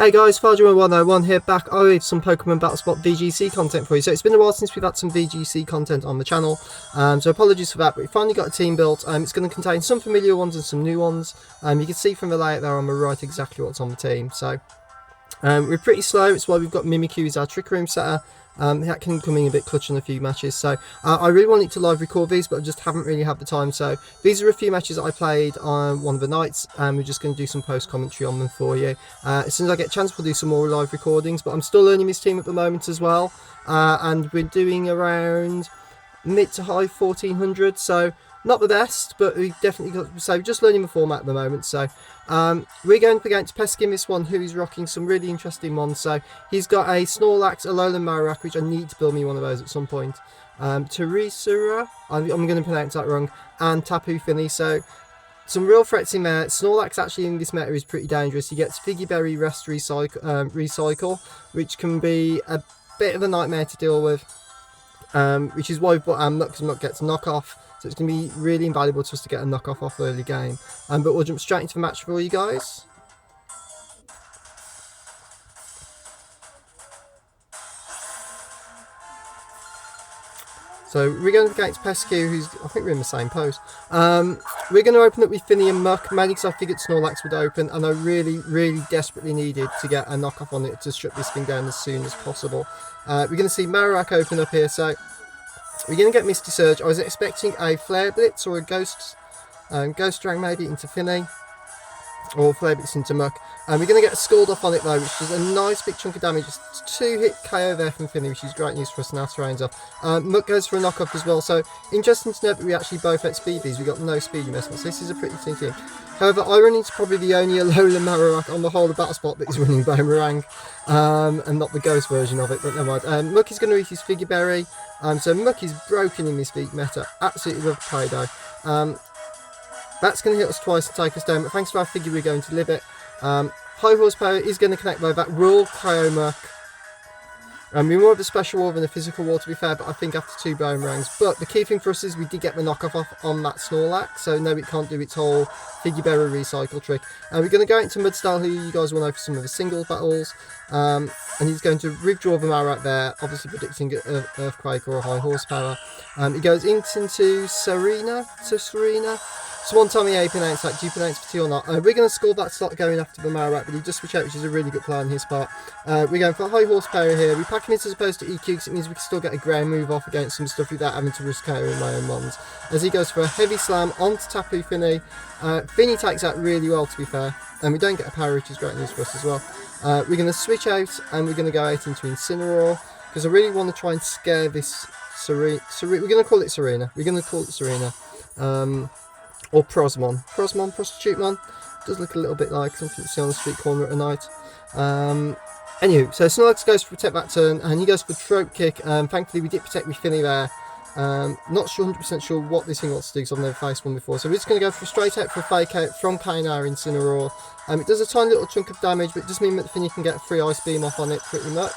Hey guys, Farger101 here, back with some Pokemon BattleSpot VGC content for you. So it's been a while since we've had some VGC content on the channel, so apologies for that, but we finally got a team built. It's going to contain some familiar ones and some new ones. You can see from the layout there on the right exactly what's on the team. So we're pretty slow, it's why we've got Mimikyu as our Trick Room setter. That can come in a bit clutch in a few matches, so I really wanted to live record these, but I just haven't really had the time. So these are a few matches that I played on one of the nights, and we're just going to do some post commentary on them for you. As soon as I get a chance, we'll do some more live recordings, but I'm still learning this team at the moment as well, and we're doing around mid to high 1400, so not the best, but we definitely got, so just learning the format at the moment. So we're going up against Pesky in this one, who is rocking some really interesting ones. So he's got a Snorlax, a Alolan Marowak, which I need to build me one of those at some point. Terisura, I'm going to pronounce that wrong, and Tapu Fini. So some real threats in there. Snorlax actually in this meta is pretty dangerous. He gets Figgy Berry, Rest, Recycle, which can be a bit of a nightmare to deal with. Which is why we've got Muck, because Muck gets knockoff. So it's going to be really invaluable to us to get a knockoff off early game. But we'll jump straight into the match for you guys. So we're going against Pesky, who's, I think we're in the same pose. We're going to open up with Finny and Muck, mainly because I figured Snorlax would open, and I really desperately needed to get a knockoff on it to shut this thing down as soon as possible. We're going to see Marowak open up here, so we're going to get Misty Surge. I was expecting a Flare Blitz or a Ghost Drang maybe into Finny, or Flare Blitz into Muck. We're going to get a Scald off on it though, which is a nice big chunk of damage. Just 2-hit KO there from Finny, which is great news for us now to range off. Muck goes for a knock-up as well, so interesting to note that we actually both had speed bees. We got no speed investment, so this is a pretty team team. However, I run into probably the only Alolan Marowak on the whole of BattleSpot that is running Boomerang, and not the Ghost version of it, but never mind. Muck is going to eat his Figgy Berry, so Muck is broken in this week meta. Absolutely love play though. That's going to hit us twice and take us down, but thanks to our Figgy we're going to live it. High Horsepower is going to connect though. That will KO Muck. We're more of a special war than a physical war, to be fair, but I think after 2 Boomerangs. But the key thing for us is we did get the knockoff off on that Snorlax, so no, it can't do its whole Figgy Berry recycle trick. We're going to go into Mudstyle, who you guys will know for some of the single battles, and he's going to withdraw the Marowak there, obviously predicting an Earthquake or a High Horsepower. He goes into Serena. So one time he pronounced that, do you pronounce for T or not? We're going to score that slot going after the Marowak, but he just switch out, which is a really good play on his part. We're going for High Horsepower here. We pack him as opposed to EQ, because it means we can still get a ground move off against some stuff without having to risk KOing my own ones. As he goes for a heavy slam onto Tapu Fini. Fini takes that really well, to be fair, and we don't get a power, which is great news for us as well. We're going to switch out, and we're going to go out into Incineroar, because I really want to try and scare this We're going to call it Serena. Or Prosmon, Prostitutemon. Does look a little bit like something you see on the street corner at a night. Anywho, so Snorlax goes for Protect that turn, and he goes for Throat Kick. Thankfully we did protect with Finny there. Not sure, 100% sure what this thing wants to do, because I've never faced one before. So we're just going to go for straight out for a Fake Out from Kainar Incineroar. It does a tiny little chunk of damage, but it does mean that Finny can get a free Ice Beam off on it pretty much.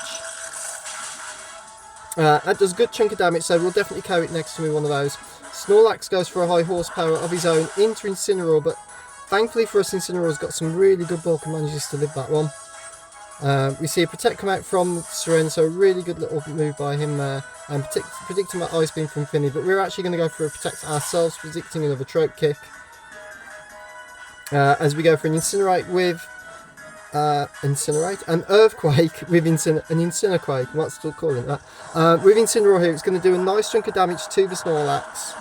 That does a good chunk of damage, so we'll definitely carry it next to me, one of those. Snorlax goes for a High Horsepower of his own into Incineroar, but thankfully for us, Incineroar's got some really good bulk and manages to live that one. We see a Protect come out from Serena, so a really good little move by him there, and predicting that Ice Beam from Finny, but we're actually going to go for a Protect ourselves, predicting another Throat Kick. As we go for an Incinerate with an Earthquake with an Incinequake, I might still call it that. With Incineroar here, it's going to do a nice chunk of damage to the Snorlax.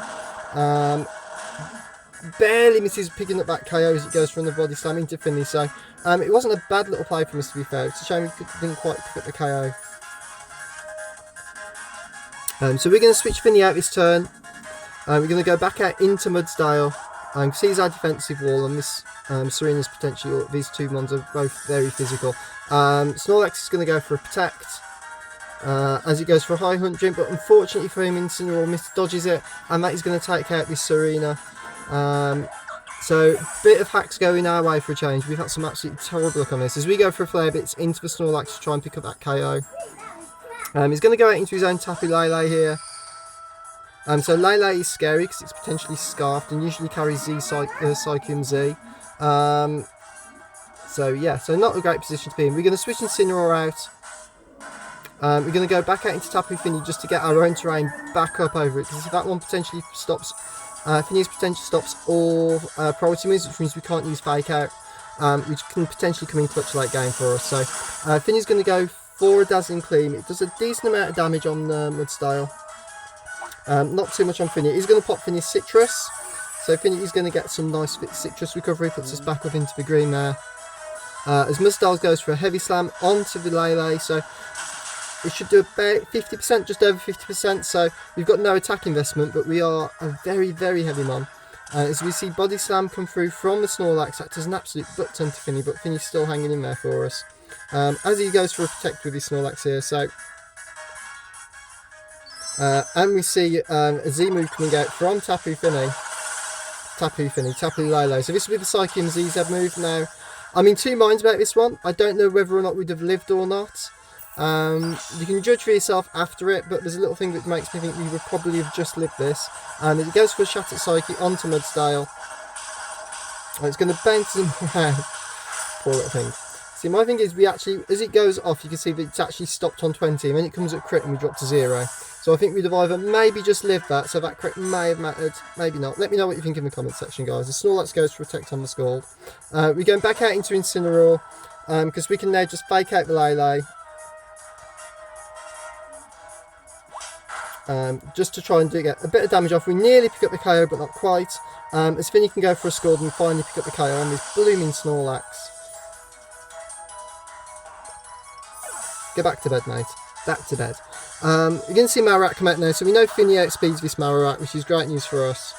Barely misses picking up that KO as it goes from the body slam into Finny, so it wasn't a bad little play from us, to be fair. It's a shame we didn't quite pick up the KO. So we're going to switch Finny out this turn. We're going to go back out into Mudstyle. Sees our defensive wall, and this Serena's potentially, these two ones are both very physical. Snorlax is going to go for a Protect, as it goes for a High Hunt Drink, but unfortunately for him, Incineroar dodges it, and that is going to take out this Serena. So, bit of hacks going our way for a change. We've had some absolutely terrible luck on this. As we go for a Flare Blitz into the Snorlax to try and pick up that KO. He's going to go out into his own Tapu Lele here. So Lele is scary because it's potentially scarfed and usually carries Psychium Z. So yeah, so not a great position to be in. We're going to switch Incineroar out. We're going to go back out into Tapu Fini just to get our own terrain back up over it, because if that one potentially stops, Fini's potentially stops all priority moves, which means we can't use Fake Out, which can potentially come in clutch late game for us. So Fini's going to go for a Dazzling Gleam. It does a decent amount of damage on Mud Style. Not too much on Fini. He's going to pop Fini's Citrus. So Fini is going to get some nice Citrus recovery, puts us back up into the green there. As Mud Style goes for a Heavy Slam onto the Lele, so we should do about 50%, just over 50%, so we've got no attack investment, but we are a very, very heavy mon. As we see Body Slam come through from the Snorlax, that does an absolute butt ton to Fini, but Fini's still hanging in there for us. As he goes for a Protect with his Snorlax here, so... and we see a Z move coming out from Tapu Lele. So this will be the Psychium ZZ move now. I'm in two minds about this one. I don't know whether or not we'd have lived or not. You can judge for yourself after it, but there's a little thing that makes me think we would probably have just lived this. And it goes for a Shattered Psyche onto Mudstyle. And it's going to bounce him around. Poor little thing. See, my thing is, we actually, as it goes off, you can see that it's actually stopped on 20, and then it comes at crit and we drop to 0. So I think we'd have either maybe just lived that, so that crit may have mattered, maybe not. Let me know what you think in the comments section, guys. The Snorlax goes for Protect on the Scald. We're going back out into Incineroar, because we can now just Fake Out the Lele. Just to try and get a bit of damage off. We nearly pick up the KO, but not quite. As Fini can go for a Scald and finally pick up the KO on this blooming Snorlax. Get back to bed, mate. Back to bed. You're going to see Marowak come out now, so we know Fini outspeeds this Marowak, which is great news for us.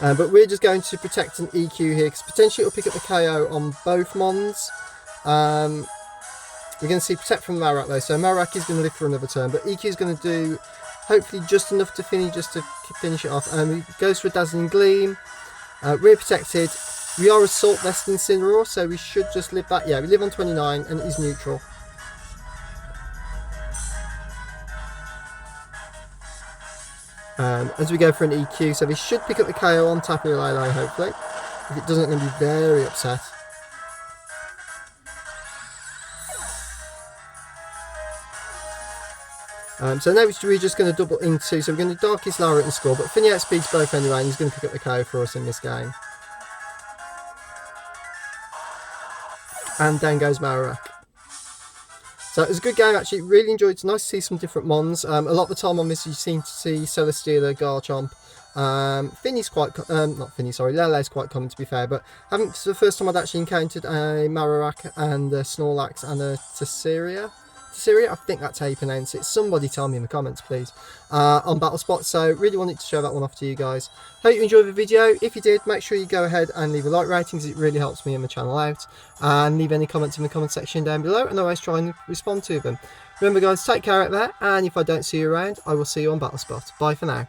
But we're just going to Protect an EQ here, because potentially it'll pick up the KO on both Mons. We're going to see Protect from Marowak though, so Marowak is going to live for another turn, but EQ is going to do hopefully just enough to Fini just to finish it off. And he goes for a Dazzling Gleam. We're protected. We are Assault less than Incineroar, so we should just live that. Yeah, we live on 29 and it is neutral. As we go for an EQ, so this should pick up the KO on Tapu Lele hopefully. If it doesn't, I'm going to be very upset. So now we're just going to double into, so we're going to Darkest Lara and score, but Fini outspeeds both anyway, and he's going to pick up the KO for us in this game. And down goes Marowak. So it was a good game actually, really enjoyed it. It's nice to see some different Mons. A lot of the time on this you seem to see Celesteela, Garchomp. Fini's quite, not Fini, sorry, Lele's quite common to be fair, but it's the first time I'd actually encountered a Marowak and a Snorlax and a Tesseria, I think that's how you pronounce it. Somebody tell me in the comments please, on BattleSpot. So really wanted to show that one off to you guys. Hope you enjoyed the video. If you did, make sure you go ahead and leave a like rating, because it really helps me and the channel out, and leave any comments in the comment section down below, and I always try and respond to them. Remember guys, take care out there, and if I don't see you around, I will see you on BattleSpot. Bye for now.